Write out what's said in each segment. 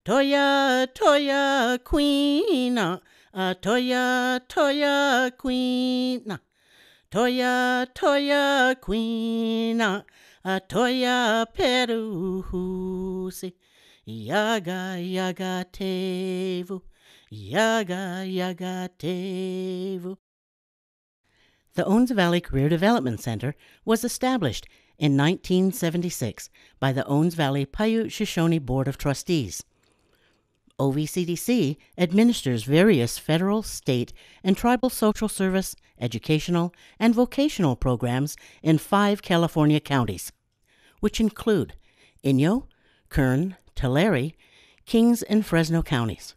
Toya, Toya, Queen, Toya, Toya, Queen, Toya, Toya, Queen, Toya, Peru, Yaga, Yaga, Tevu, Yaga, Yaga, Tevu. The Owens Valley Career Development Center was established in 1976 by the Owens Valley Paiute Shoshone Board of Trustees. Ovcdc administers various federal, state, and tribal social service, educational, and vocational programs in 5 California counties, which include Inyo, Kern, Tulare, Kings, and Fresno counties.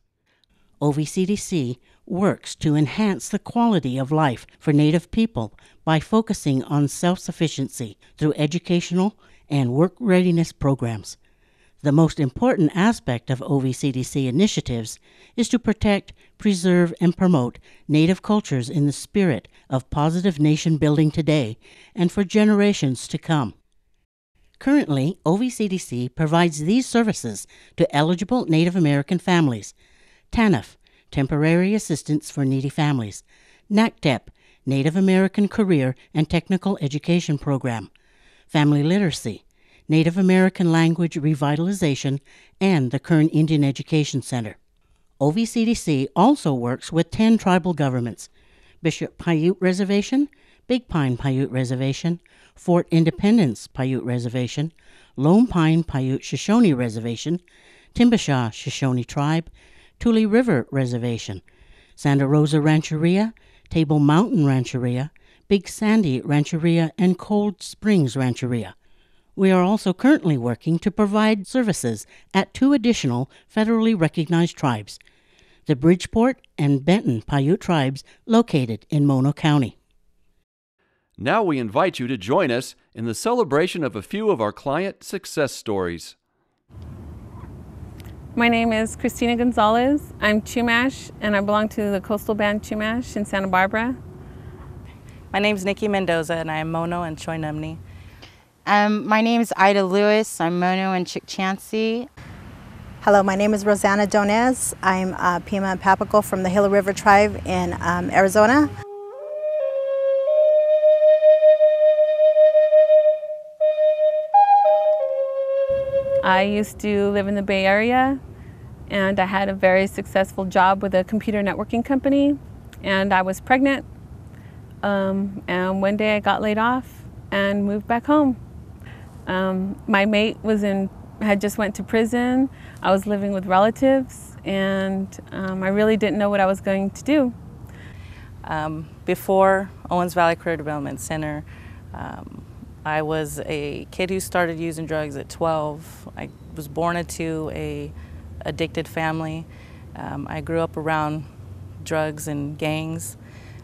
Ovcdc works to enhance the quality of life for Native people by focusing on self-sufficiency through educational and work readiness programs. The most important aspect of Ovcdc initiatives is to protect, preserve, and promote Native cultures in the spirit of positive nation building today and for generations to come. Currently, Ovcdc provides these services to eligible Native American families: TANF, Temporary Assistance for Needy Families; NACTEP, Native American Career and Technical Education Program; Family Literacy; Native American Language Revitalization, and the Kern Indian Education Center. Ovcdc also works with 10 tribal governments: Bishop Paiute Reservation, Big Pine Paiute Reservation, Fort Independence Paiute Reservation, Lone Pine Paiute Shoshone Reservation, Timbisha Shoshone Tribe, Tule River Reservation, Santa Rosa Rancheria, Table Mountain Rancheria, Big Sandy Rancheria, and Cold Springs Rancheria. We are also currently working to provide services at 2 additional federally recognized tribes, the Bridgeport and Benton Paiute tribes located in Mono County. Now we invite you to join us in the celebration of a few of our client success stories. My name is Christina Gonzalez. I'm Chumash, and I belong to the coastal band Chumash in Santa Barbara. My name is Nikki Mendoza, and I am Mono and Choinumni. My name is Ida Lewis. I'm Mono and Chukchansi. Hello, my name is Rosanna Donez. I'm Pima and Papago from the Gila River Tribe in Arizona. I used to live in the Bay Area, and I had a very successful job with a computer networking company, and I was pregnant, and one day I got laid off and moved back home. My mate had just went to prison. I was living with relatives, and I really didn't know what I was going to do. Before Owens Valley Career Development Center, I was a kid who started using drugs at 12. I was born into an addicted family. I grew up around drugs and gangs.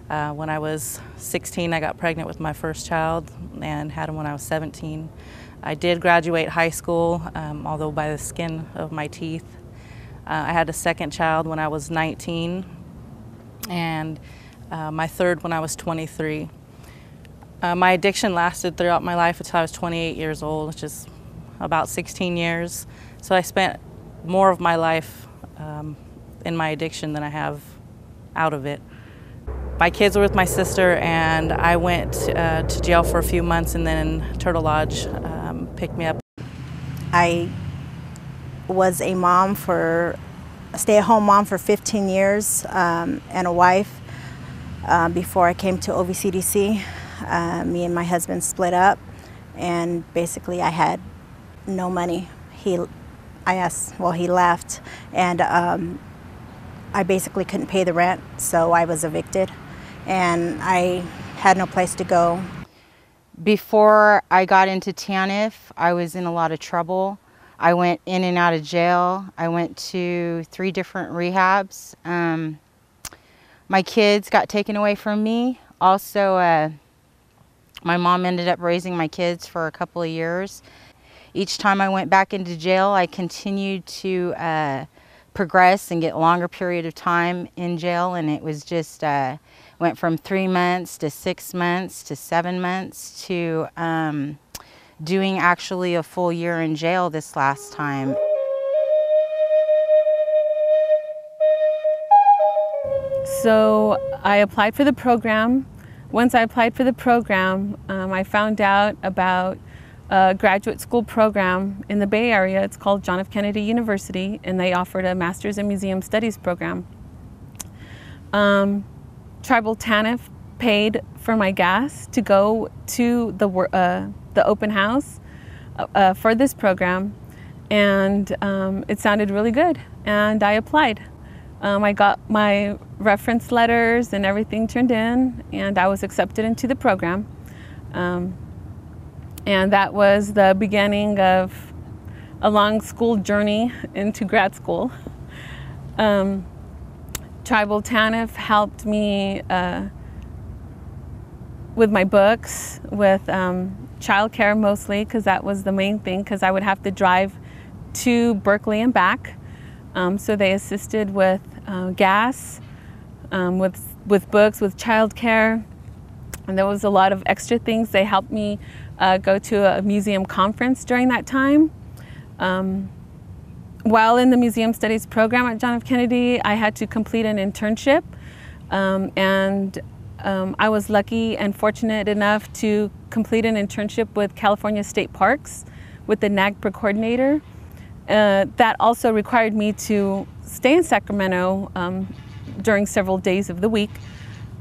When I was 16, I got pregnant with my first child and had him when I was 17. I did graduate high school, although by the skin of my teeth. I had a second child when I was 19, and my third when I was 23. My addiction lasted throughout my life until I was 28 years old, which is about 16 years. So I spent more of my life in my addiction than I have out of it. My kids were with my sister, and I went to jail for a few months, and then Turtle Lodge picked me up. I was a stay-at-home mom for 15 years and a wife before I came to Ovcdc. Me and my husband split up, and basically I had no money. He left, and I basically couldn't pay the rent, so I was evicted, and I had no place to go. Before I got into TANF, I was in a lot of trouble. I went in and out of jail. I went to 3 different rehabs. My kids got taken away from me. Also, my mom ended up raising my kids for a couple of years. Each time I went back into jail, I continued to progress and get a longer period of time in jail, and it was just went from 3 months to 6 months to 7 months to doing actually a full year in jail this last time. So I applied for the program. Once I applied for the program, I found out about a graduate school program in the Bay Area. It's called John F. Kennedy University, and they offered a Master's in Museum Studies program. Tribal TANF paid for my gas to go to the open house for this program, and it sounded really good, and I applied. I got my reference letters and everything turned in, and I was accepted into the program. And that was the beginning of a long school journey into grad school. Tribal TANF helped me with my books, with childcare mostly, because that was the main thing, because I would have to drive to Berkeley and back. So they assisted with gas, with books, with childcare, and there was a lot of extra things. They helped me go to a museum conference during that time. While in the Museum Studies program at John F. Kennedy, I had to complete an internship, and I was lucky and fortunate enough to complete an internship with California State Parks with the NAGPRA coordinator. That also required me to stay in Sacramento during several days of the week,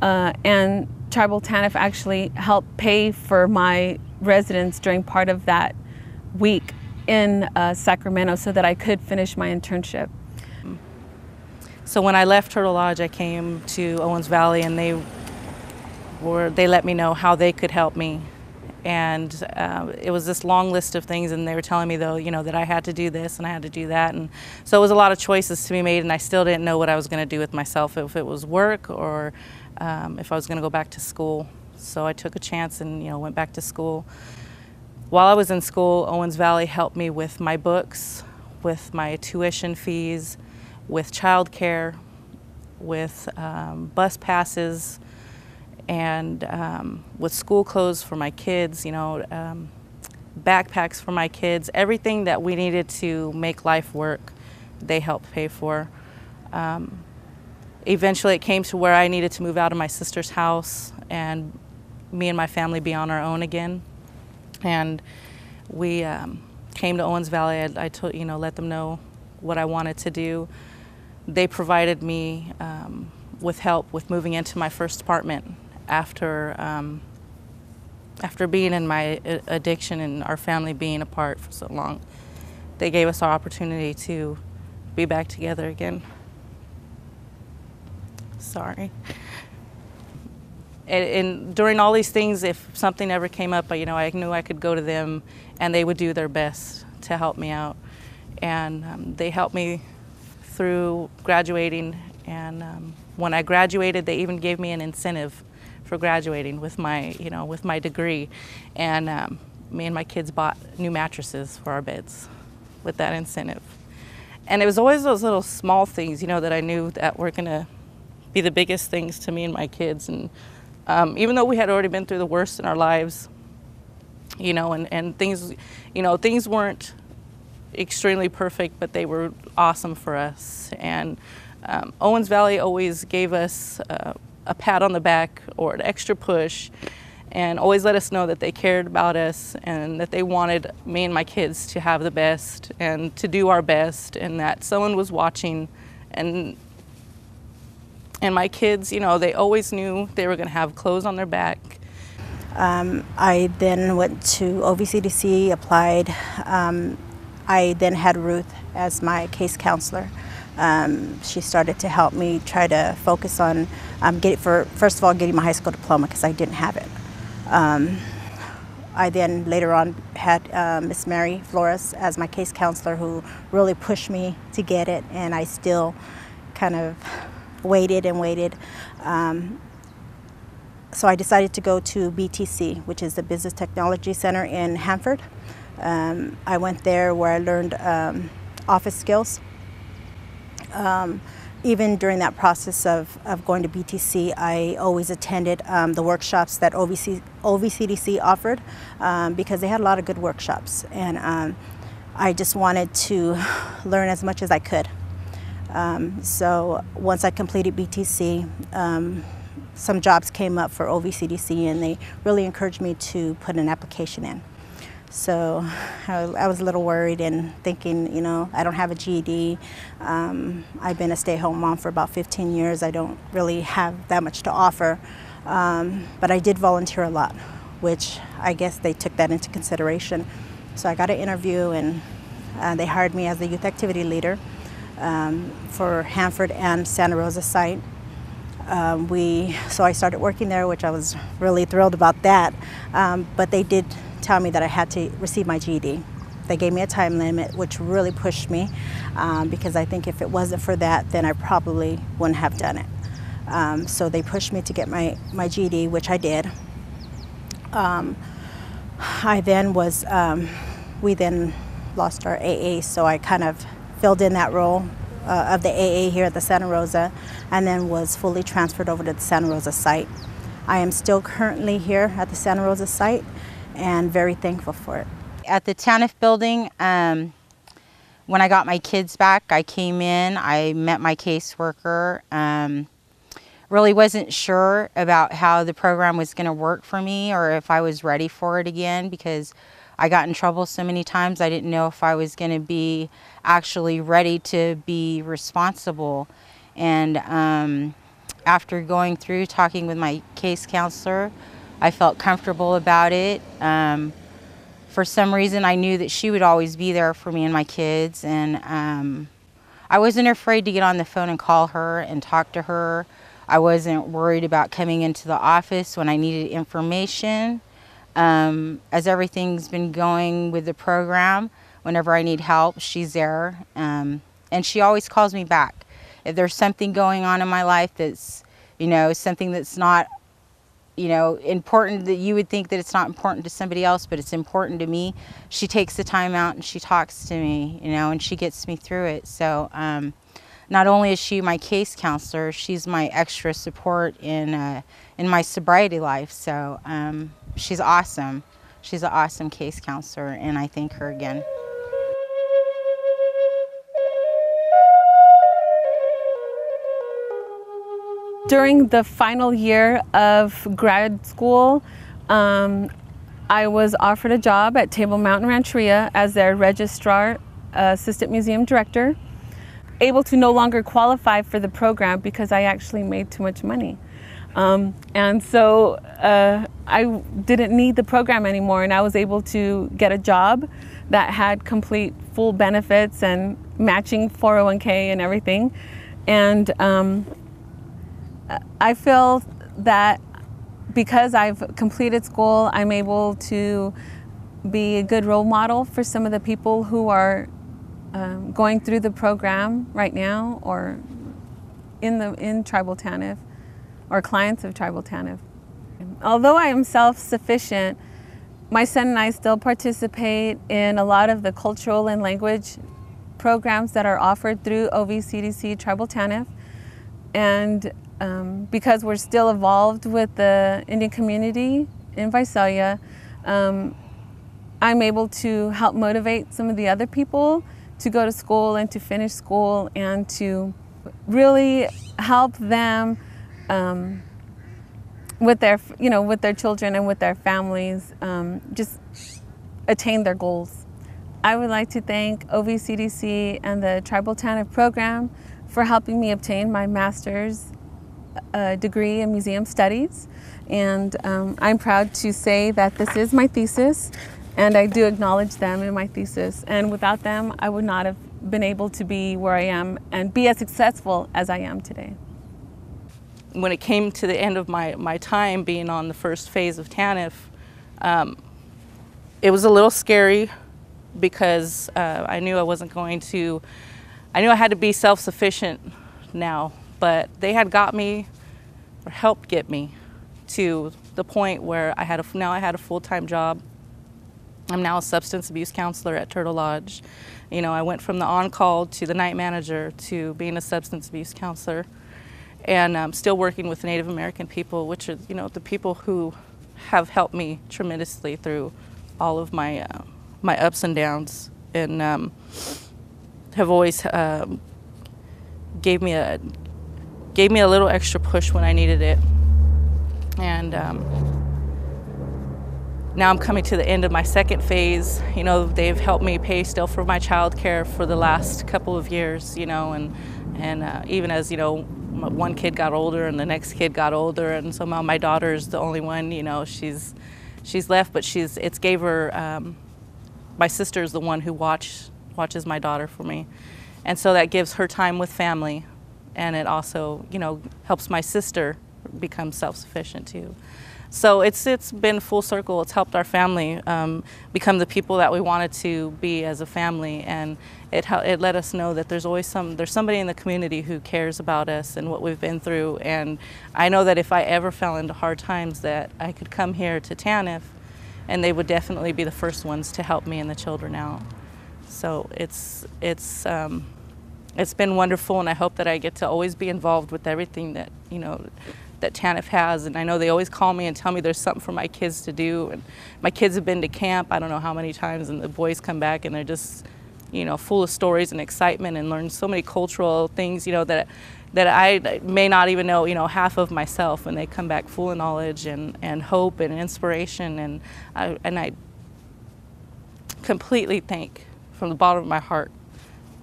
and Tribal TANF actually helped pay for my residence during part of that week in Sacramento so that I could finish my internship. So when I left Turtle Lodge, I came to Owens Valley, and they let me know how they could help me. And it was this long list of things, and they were telling me, though, that I had to do this and I had to do that. And so it was a lot of choices to be made, and I still didn't know what I was going to do with myself, if it was work or if I was going to go back to school. So I took a chance and went back to school. While I was in school, Owens Valley helped me with my books, with my tuition fees, with childcare, with bus passes, and with school clothes for my kids, backpacks for my kids, everything that we needed to make life work, they helped pay for. Eventually it came to where I needed to move out of my sister's house and me and my family be on our own again. And we came to Owens Valley. I told, let them know what I wanted to do. They provided me with help with moving into my first apartment after being in my addiction and our family being apart for so long. They gave us our opportunity to be back together again. Sorry. And during all these things, if something ever came up, I knew I could go to them and they would do their best to help me out. And they helped me through graduating. And when I graduated, they even gave me an incentive for graduating with my, with my degree. And me and my kids bought new mattresses for our beds with that incentive. And it was always those little small things, that I knew that were gonna be the biggest things to me and my kids. And even though we had already been through the worst in our lives, and things, things weren't extremely perfect, but they were awesome for us. And Owens Valley always gave us a pat on the back or an extra push, and always let us know that they cared about us and that they wanted me and my kids to have the best and to do our best, and that someone was watching. And my kids, they always knew they were going to have clothes on their back. I then went to Ovcdc, applied. I then had Ruth as my case counselor. She started to help me try to focus on first of all, getting my high school diploma, because I didn't have it. I then later on had Miss Mary Flores as my case counselor, who really pushed me to get it, and I still kind of waited and waited. So I decided to go to BTC, which is the Business Technology Center in Hanford. I went there where I learned office skills. Even during that process of going to BTC, I always attended the workshops that OVCDC offered, because they had a lot of good workshops, and I just wanted to learn as much as I could. So once I completed BTC, some jobs came up for Ovcdc, and they really encouraged me to put an application in. So I was a little worried and thinking, you know, I don't have a GED. I've been a stay-at-home mom for about 15 years. I don't really have that much to offer, but I did volunteer a lot, which I guess they took that into consideration. So I got an interview, and they hired me as the youth activity leader for Hanford and Santa Rosa site. So I started working there, which I was really thrilled about that, but they did tell me that I had to receive my GED. They gave me a time limit, which really pushed me, because I think if it wasn't for that, then I probably wouldn't have done it. So they pushed me to get my GED, which I did. We then lost our AA, so I kind of filled in that role of the AA here at the Santa Rosa, and then was fully transferred over to the Santa Rosa site. I am still currently here at the Santa Rosa site, and very thankful for it. At the TANF building, when I got my kids back, I came in, I met my caseworker. Really wasn't sure about how the program was going to work for me, or if I was ready for it again, because I got in trouble so many times. I didn't know if I was going to be actually ready to be responsible. And after going through talking with my case counselor, I felt comfortable about it. For some reason, I knew that she would always be there for me and my kids, and I wasn't afraid to get on the phone and call her and talk to her. I wasn't worried about coming into the office when I needed information. As everything's been going with the program, whenever I need help, she's there, and she always calls me back. If there's something going on in my life that's, you know, something that's not, you know, important, that you would think that it's not important to somebody else, but it's important to me, she takes the time out and she talks to me, you know, and she gets me through it. So not only is she my case counselor, she's my extra support in my sobriety life. So she's awesome. She's an awesome case counselor, and I thank her again. During the final year of grad school, I was offered a job at Table Mountain Rancheria as their registrar, assistant museum director, able to no longer qualify for the program because I actually made too much money. And so I didn't need the program anymore, and I was able to get a job that had complete full benefits and matching 401k and everything. And I feel that because I've completed school, I'm able to be a good role model for some of the people who are going through the program right now, or in Tribal TANF, or clients of Tribal TANF. Although I am self-sufficient, my son and I still participate in a lot of the cultural and language programs that are offered through Ovcdc Tribal TANF. And because we're still involved with the Indian community in Visalia, I'm able to help motivate some of the other people to go to school and to finish school, and to really help them with their, with their children and with their families, just attain their goals. I would like to thank Ovcdc and the Tribal TANF program for helping me obtain my master's degree in museum studies. And I'm proud to say that this is my thesis, and I do acknowledge them in my thesis. And without them, I would not have been able to be where I am and be as successful as I am today. When it came to the end of my time being on the first phase of TANF, it was a little scary, because I knew I wasn't going to, I knew I had to be self-sufficient now, but they had got me, or helped get me, to the point where now I had a full-time job. I'm now a substance abuse counselor at Turtle Lodge. I went from the on-call to the night manager to being a substance abuse counselor, and I'm still working with Native American people, which are, the people who have helped me tremendously through all of my ups and downs, and have always gave me a little extra push when I needed it. And now I'm coming to the end of my second phase. You know, they've helped me pay still for my childcare for the last couple of years, you know, and even as, you know, one kid got older and the next kid got older, and somehow my daughter's the only one, you know, she's left, but it's gave her, my sister's the one who watches my daughter for me. And so that gives her time with family, and it also, you know, helps my sister become self-sufficient too. So it's been full circle. It's helped our family become the people that we wanted to be as a family, and it let us know that there's somebody in the community who cares about us and what we've been through. And I know that if I ever fell into hard times, that I could come here to TANF, and they would definitely be the first ones to help me and the children out. So it's been wonderful, and I hope that I get to always be involved with everything that, you know, that TANF has. And I know they always call me and tell me there's something for my kids to do. And my kids have been to camp I don't know how many times, and the boys come back and they're just, you know, full of stories and excitement, and learn so many cultural things, you know, that I may not even know, you know, half of myself, and they come back full of knowledge and hope and inspiration. And I completely thank, from the bottom of my heart,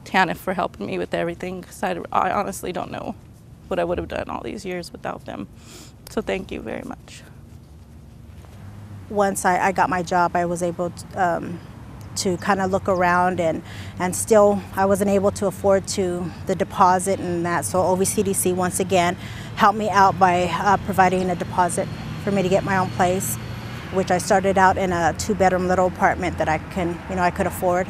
TANF for helping me with everything, because I honestly don't know what I would have done all these years without them. So thank you very much. Once I got my job, I was able to kind of look around, and still I wasn't able to afford the deposit and that. So Ovcdc once again helped me out by providing a deposit for me to get my own place, which I started out in a 2-bedroom little apartment that I could afford.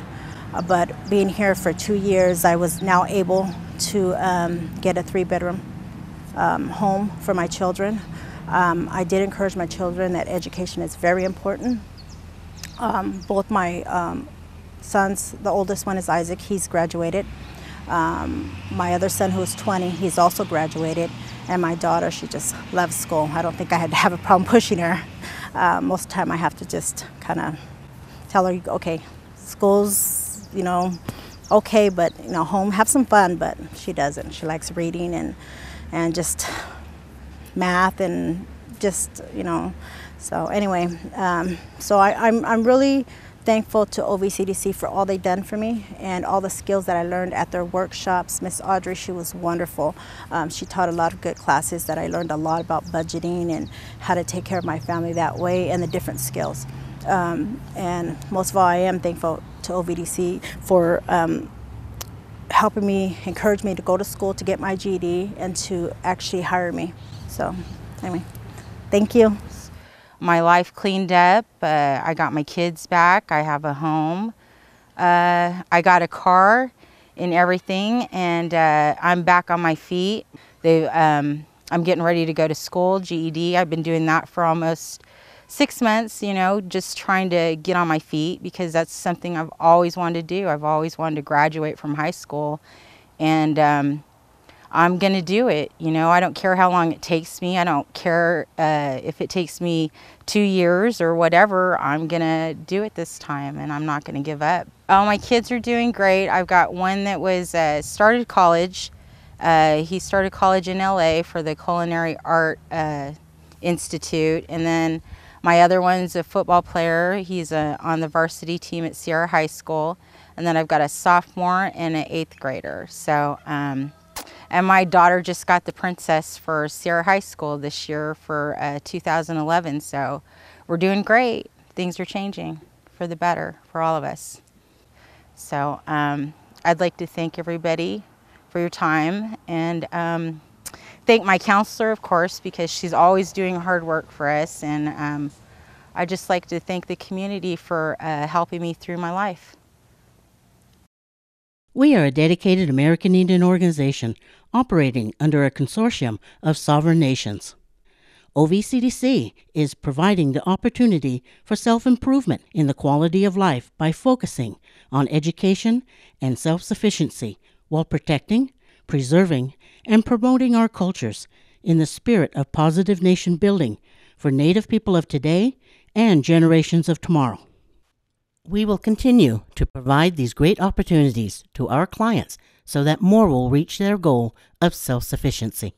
But being here for 2 years, I was now able to get a 3-bedroom home for my children. I did encourage my children that education is very important. Both my sons, the oldest one is Isaac, he's graduated. My other son, who's 20, he's also graduated. And my daughter, she just loves school. I don't think I had to have a problem pushing her. Most of the time I have to just kind of tell her, okay, school's, you know, okay, but, you know, home, have some fun. But she doesn't. She likes reading and just math and just, you know. So anyway, so I'm really thankful to Ovcdc for all they've done for me and all the skills that I learned at their workshops. Miss Audrey, she was wonderful. She taught a lot of good classes that I learned a lot about budgeting and how to take care of my family that way, and the different skills. And most of all, I am thankful to Ovcdc for helping me, encourage me to go to school to get my GED and to actually hire me. So anyway, thank you. My life cleaned up. I got my kids back. I have a home. I got a car and everything, and I'm back on my feet. I'm getting ready to go to school, GED. I've been doing that for almost 6 months, you know, just trying to get on my feet, because that's something I've always wanted to do. I've always wanted to graduate from high school, and I'm going to do it. You know, I don't care how long it takes me. I don't care if it takes me 2 years or whatever. I'm going to do it this time, and I'm not going to give up. Oh, my kids are doing great. I've got one that was started college. He started college in LA for the Culinary Art Institute, and then my other one's a football player. He's on the varsity team at Sierra High School, and then I've got a sophomore and an 8th grader. So. And my daughter just got the princess for Sierra High School this year for 2011. So we're doing great. Things are changing for the better for all of us. So I'd like to thank everybody for your time, and thank my counselor, of course, because she's always doing hard work for us. And I'd just like to thank the community for helping me through my life. We are a dedicated American Indian organization operating under a consortium of sovereign nations. Ovcdc is providing the opportunity for self-improvement in the quality of life by focusing on education and self-sufficiency while protecting, preserving, and promoting our cultures in the spirit of positive nation building for Native people of today and generations of tomorrow. We will continue to provide these great opportunities to our clients so that more will reach their goal of self-sufficiency.